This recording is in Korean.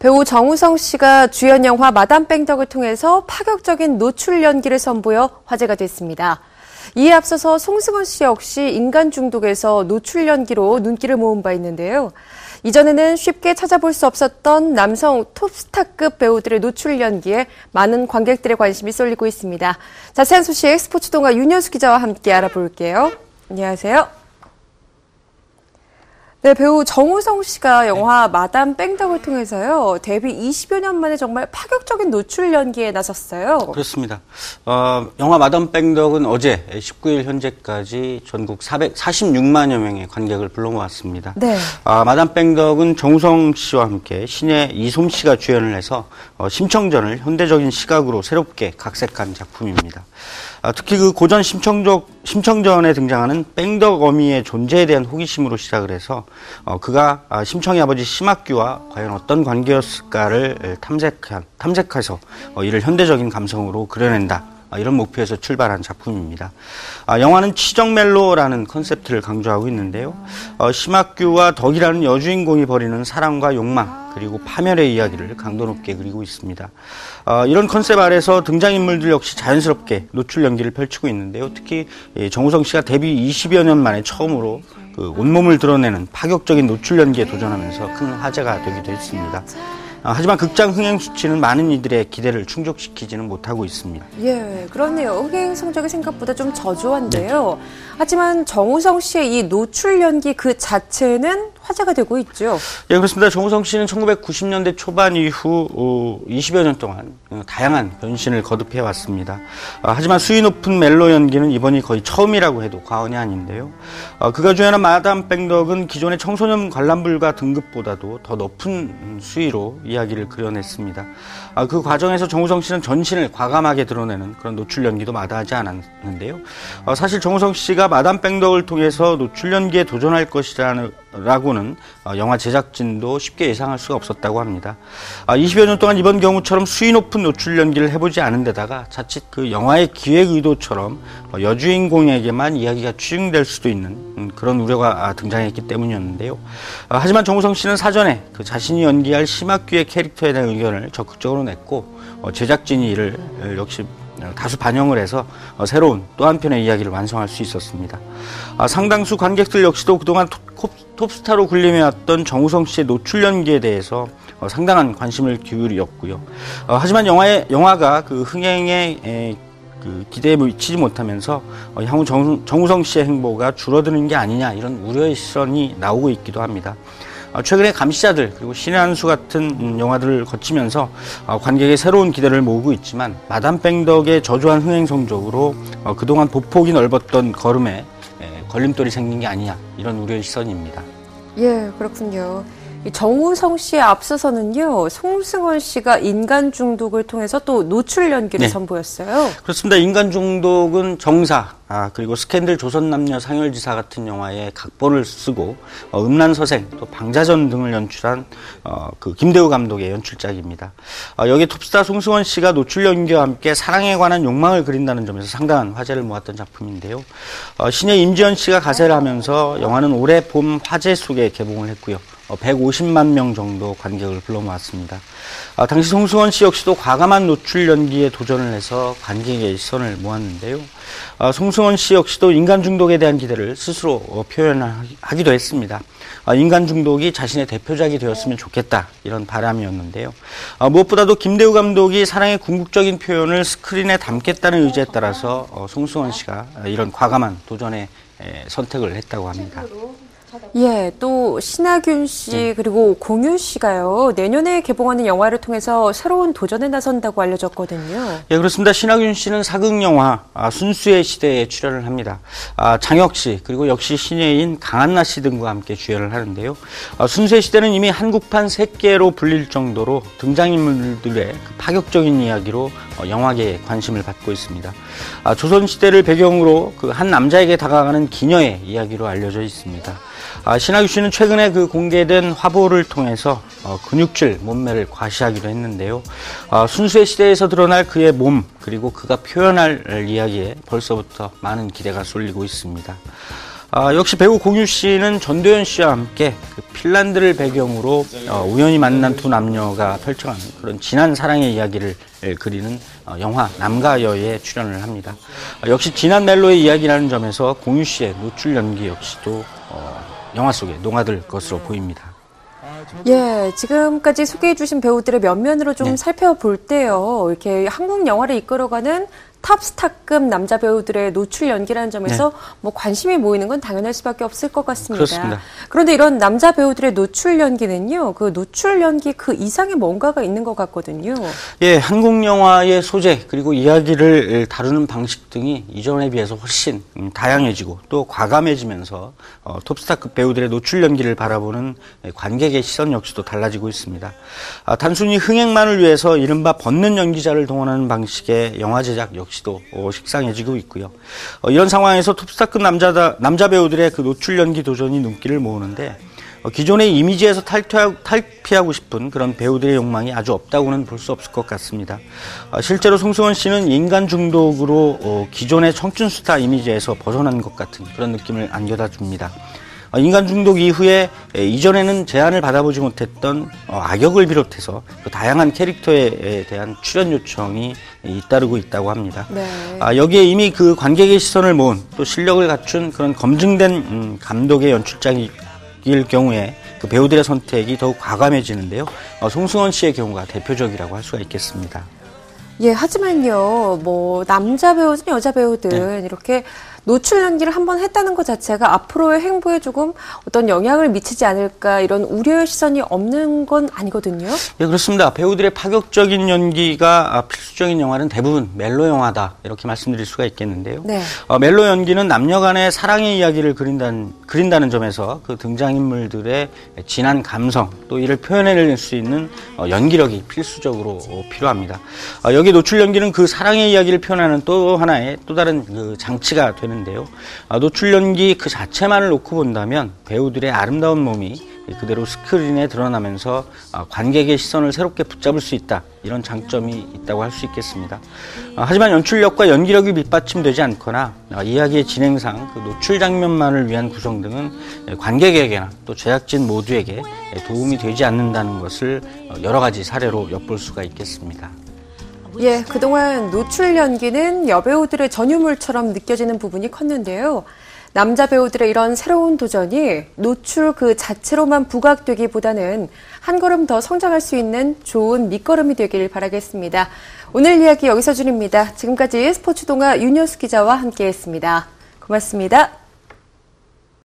배우 정우성 씨가 주연 영화 마담 뺑덕을 통해서 파격적인 노출 연기를 선보여 화제가 됐습니다. 이에 앞서서 송승헌 씨 역시 인간 중독에서 노출 연기로 눈길을 모은 바 있는데요. 이전에는 쉽게 찾아볼 수 없었던 남성 톱스타급 배우들의 노출 연기에 많은 관객들의 관심이 쏠리고 있습니다. 자세한 소식 스포츠동아 윤현수 기자와 함께 알아볼게요. 안녕하세요. 네, 배우 정우성 씨가 영화 마담 뺑덕을 통해서요, 데뷔 20여 년 만에 정말 파격적인 노출 연기에 나섰어요. 그렇습니다. 영화 마담 뺑덕은 어제 19일 현재까지 전국 446만여 명의 관객을 불러모았습니다. 네. 마담 뺑덕은 정우성 씨와 함께 신예 이솜 씨가 주연을 해서 심청전을 현대적인 시각으로 새롭게 각색한 작품입니다. 특히 그 고전 심청전에 등장하는 뺑덕 어미의 존재에 대한 호기심으로 시작을 해서 그가 심청의 아버지 심학규와 과연 어떤 관계였을까를 탐색해서 이를 현대적인 감성으로 그려낸다. 이런 목표에서 출발한 작품입니다. 영화는 치정 멜로라는 컨셉트를 강조하고 있는데요. 심학규와 덕이라는 여주인공이 벌이는 사랑과 욕망 그리고 파멸의 이야기를 강도 높게 그리고 있습니다. 이런 컨셉 아래서 등장인물들 역시 자연스럽게 노출 연기를 펼치고 있는데요. 특히 정우성 씨가 데뷔 20여 년 만에 처음으로 그 온몸을 드러내는 파격적인 노출 연기에 도전하면서 큰 화제가 되기도 했습니다. 하지만 극장 흥행 수치는 많은 이들의 기대를 충족시키지는 못하고 있습니다. 예, 그렇네요. 흥행 성적이 생각보다 좀 저조한데요. 하지만 정우성 씨의 이 노출 연기 그 자체는 화제가 되고 있죠. 예, 그렇습니다. 정우성 씨는 1990년대 초반 이후 20여 년 동안 다양한 변신을 거듭해 왔습니다. 하지만 수위 높은 멜로 연기는 이번이 거의 처음이라고 해도 과언이 아닌데요. 그가 주연한 마담 뺑덕은 기존의 청소년 관람불가 등급보다도 더 높은 수위로 이야기를 그려냈습니다. 그 과정에서 정우성 씨는 전신을 과감하게 드러내는 그런 노출 연기도 마다하지 않았는데요. 사실 정우성 씨가 마담 뺑덕을 통해서 노출 연기에 도전할 것이라고는 영화 제작진도 쉽게 예상할 수가 없었다고 합니다. 20여 년 동안 이번 경우처럼 수위 높은 노출 연기를 해보지 않은 데다가 자칫 그 영화의 기획 의도처럼 여주인공에게만 이야기가 치중될 수도 있는 그런 우려가 등장했기 때문이었는데요. 하지만 정우성 씨는 사전에 그 자신이 연기할 심학규의 캐릭터에 대한 의견을 적극적으로 냈고 제작진이 이를 역시 다수 반영을 해서 새로운 또 한편의 이야기를 완성할 수 있었습니다. 상당수 관객들 역시도 그동안 톱스타로 군림해왔던 정우성 씨의 노출 연기에 대해서 상당한 관심을 기울였고요. 하지만 영화가 그 흥행에 그 기대에 미치지 못하면서 향후 정우성 씨의 행보가 줄어드는 게 아니냐 이런 우려의 시선이 나오고 있기도 합니다. 최근에 감시자들 그리고 신의 한 수 같은 영화들을 거치면서 관객의 새로운 기대를 모으고 있지만 마담 뺑덕의 저조한 흥행 성적으로 그동안 보폭이 넓었던 걸음에 걸림돌이 생긴 게 아니냐 이런 우려의 시선입니다. 예, 그렇군요. 정우성 씨에 앞서서는요, 송승헌 씨가 인간 중독을 통해서 또 노출 연기를 선보였어요. 그렇습니다. 인간 중독은 정사, 그리고 스캔들 조선남녀 상열지사 같은 영화에 각본을 쓰고 음란서생, 또 방자전 등을 연출한 그 김대우 감독의 연출작입니다. 여기에 톱스타 송승헌 씨가 노출 연기와 함께 사랑에 관한 욕망을 그린다는 점에서 상당한 화제를 모았던 작품인데요. 신예 임지연 씨가 가세를 하면서 영화는 올해 봄 화제 속에 개봉을 했고요. 150만 명 정도 관객을 불러 모았습니다. 당시 송승헌 씨 역시도 과감한 노출 연기에 도전을 해서 관객의 시선을 모았는데요. 송승헌 씨 역시도 인간 중독에 대한 기대를 스스로 표현하기도 했습니다. 인간 중독이 자신의 대표작이 되었으면 좋겠다 이런 바람이었는데요. 무엇보다도 김대우 감독이 사랑의 궁극적인 표현을 스크린에 담겠다는 의지에 따라서 송승헌 씨가 이런 과감한 도전에 선택을 했다고 합니다. 예, 또 신하균 씨 그리고 공유 씨가요, 내년에 개봉하는 영화를 통해서 새로운 도전에 나선다고 알려졌거든요. 예, 그렇습니다. 신하균 씨는 사극 영화 순수의 시대에 출연을 합니다. 장혁 씨 그리고 역시 신예인 강한나 씨 등과 함께 주연을 하는데요. 순수의 시대는 이미 한국판 새끼로 불릴 정도로 등장인물들의 그 파격적인 이야기로 영화계에 관심을 받고 있습니다. 조선시대를 배경으로 그 한 남자에게 다가가는 기녀의 이야기로 알려져 있습니다. 신하균 씨는 최근에 그 공개된 화보를 통해서 근육질 몸매를 과시하기도 했는데요. 순수의 시대에서 드러날 그의 몸 그리고 그가 표현할 이야기에 벌써부터 많은 기대가 쏠리고 있습니다. 역시 배우 공유 씨는 전도연 씨와 함께 그 핀란드를 배경으로 우연히 만난 두 남녀가 펼쳐가는 그런 진한 사랑의 이야기를 그리는 영화 남가여에 출연을 합니다. 역시 진한 멜로의 이야기라는 점에서 공유 씨의 노출 연기 역시도 영화 속에 녹아들 것으로 보입니다. 예, 지금까지 소개해 주신 배우들의 면면으로 좀 살펴볼 때요. 이렇게 한국 영화를 이끌어가는 탑스타급 남자 배우들의 노출 연기라는 점에서 뭐 관심이 모이는 건 당연할 수밖에 없을 것 같습니다. 그렇습니다. 그런데 이런 남자 배우들의 노출 연기는요, 그 노출 연기 그 이상의 뭔가가 있는 것 같거든요. 예, 한국 영화의 소재 그리고 이야기를 다루는 방식 등이 이전에 비해서 훨씬 다양해지고 또 과감해지면서 톱스타급 배우들의 노출 연기를 바라보는 관객의 시선 역시도 달라지고 있습니다. 단순히 흥행만을 위해서 이른바 벗는 연기자를 동원하는 방식의 영화 제작 역시도 식상해지고 있고요. 이런 상황에서 톱스타급 남자 배우들의 그 노출 연기 도전이 눈길을 모으는데 기존의 이미지에서 탈피하고 싶은 그런 배우들의 욕망이 아주 없다고는 볼 수 없을 것 같습니다. 실제로 송승헌 씨는 인간 중독으로 기존의 청춘 스타 이미지에서 벗어난 것 같은 그런 느낌을 안겨다 줍니다. 인간 중독 이후에 이전에는 제안을 받아보지 못했던 악역을 비롯해서 다양한 캐릭터에 대한 출연 요청이 잇따르고 있다고 합니다. 네. 여기에 이미 그 관객의 시선을 모은 또 실력을 갖춘 그런 검증된 감독의 연출자일 경우에 그 배우들의 선택이 더욱 과감해지는데요. 송승헌 씨의 경우가 대표적이라고 할 수가 있겠습니다. 예, 하지만요, 뭐, 남자 배우든 여자 배우든 이렇게 노출 연기를 한번 했다는 것 자체가 앞으로의 행보에 조금 어떤 영향을 미치지 않을까 이런 우려의 시선이 없는 건 아니거든요. 예, 그렇습니다. 배우들의 파격적인 연기가 필수적인 영화는 대부분 멜로 영화다 이렇게 말씀드릴 수가 있겠는데요. 네. 멜로 연기는 남녀 간의 사랑의 이야기를 그린다는 점에서 그 등장인물들의 진한 감성 또 이를 표현해낼 수 있는 연기력이 필수적으로 필요합니다. 여기 노출 연기는 그 사랑의 이야기를 표현하는 또 하나의 또 다른 그 장치가 되는데요. 노출 연기 그 자체만을 놓고 본다면 배우들의 아름다운 몸이 그대로 스크린에 드러나면서 관객의 시선을 새롭게 붙잡을 수 있다. 이런 장점이 있다고 할 수 있겠습니다. 하지만 연출력과 연기력이 밑받침되지 않거나 이야기의 진행상 그 노출 장면만을 위한 구성 등은 관객에게나 또 제작진 모두에게 도움이 되지 않는다는 것을 여러 가지 사례로 엿볼 수가 있겠습니다. 예, 그동안 노출 연기는 여배우들의 전유물처럼 느껴지는 부분이 컸는데요. 남자 배우들의 이런 새로운 도전이 노출 그 자체로만 부각되기보다는 한 걸음 더 성장할 수 있는 좋은 밑거름이 되길 바라겠습니다. 오늘 이야기 여기서 줄입니다. 지금까지 스포츠동아 윤여수 기자와 함께했습니다. 고맙습니다.